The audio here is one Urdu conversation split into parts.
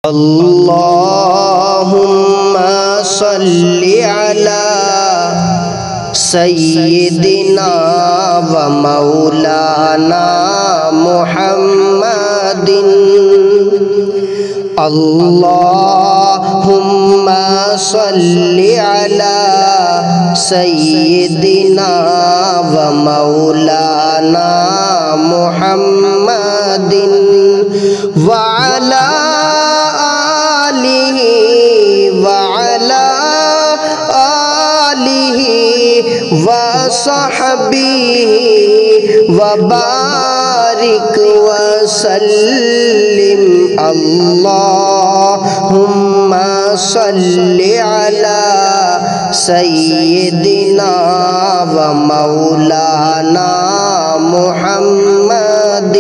اللہم صلی علی سیدنا و مولانا محمد اللہم صلی علی سیدنا و مولانا محمد وعلی وصحبه وبارك وسلم اللهم صل على سيدنا ومولانا محمد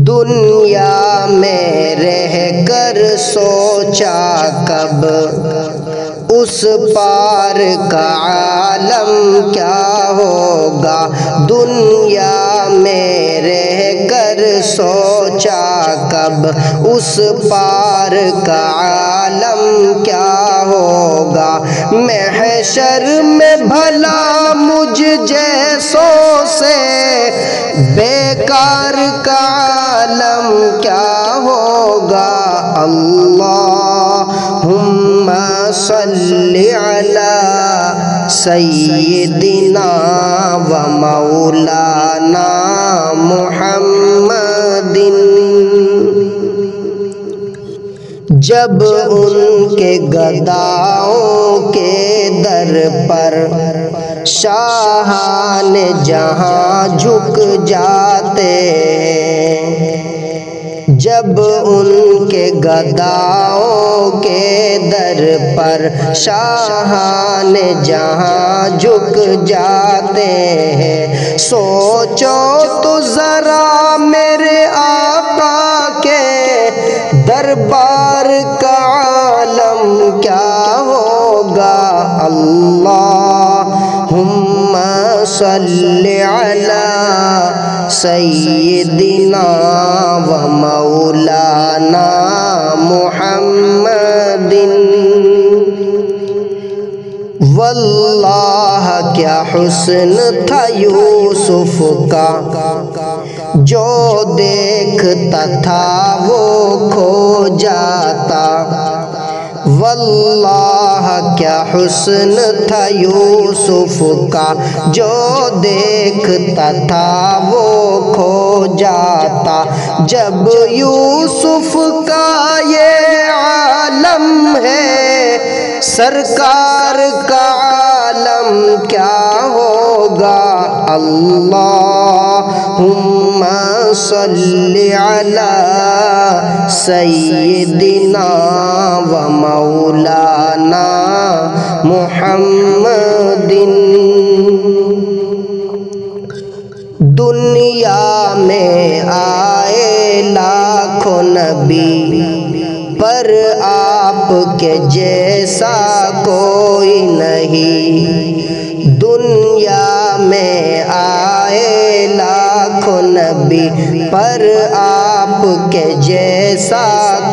دنیا میں رہ کر سوچا کب اس پار کا عالم کیا ہوگا دنیا میں رہ کر سوچا کب اس پار کا عالم کیا ہوگا محشر میں بھلا مجھ جیسوں سے بیکار کا عالم کیا ہوگا اللہم صلی علی سیدنا و مولانا محمد جب ان کے گداؤں کے در پر شاہان جہاں جھک جاتے ہیں جب ان کے گداؤں کے در پر شاہان جہاں جھک جاتے ہیں سوچو تو ذرا میرے آقا کے دربار کا عالم کیا ہوگا اللہم صلی علی سیدنا و مولانا محمد واللہ کیا حسن تھا یوسف کا جو دیکھتا تھا وہ کھو جاتا واللہ کیا حسن تھا یوسف کا جو دیکھتا تھا وہ کھو جاتا جب یوسف کا یہ عالم ہے سرکار کا عالم کیا ہوگا اللہم صلی علی سیدنا و مولانا محمد دنیا میں آئے لاکھوں نبی پر آپ کے جیسا کوئی نہیں دنیا میں آئے لاکھوں نبی پر آپ کے جیسا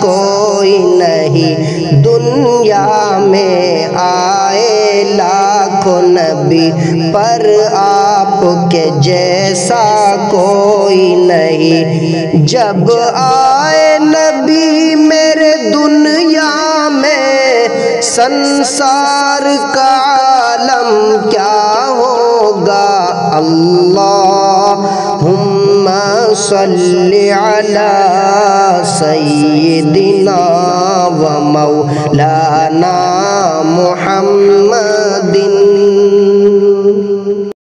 کوئی نہیں دنیا میں آئے لاکھوں نبی پر آپ کے جیسا کوئی نہیں جب آئے نبی میرے دنیا میں سنسار کا عالم کیا ہوگا اللہم صلی علی سیدنا و مولانا محمد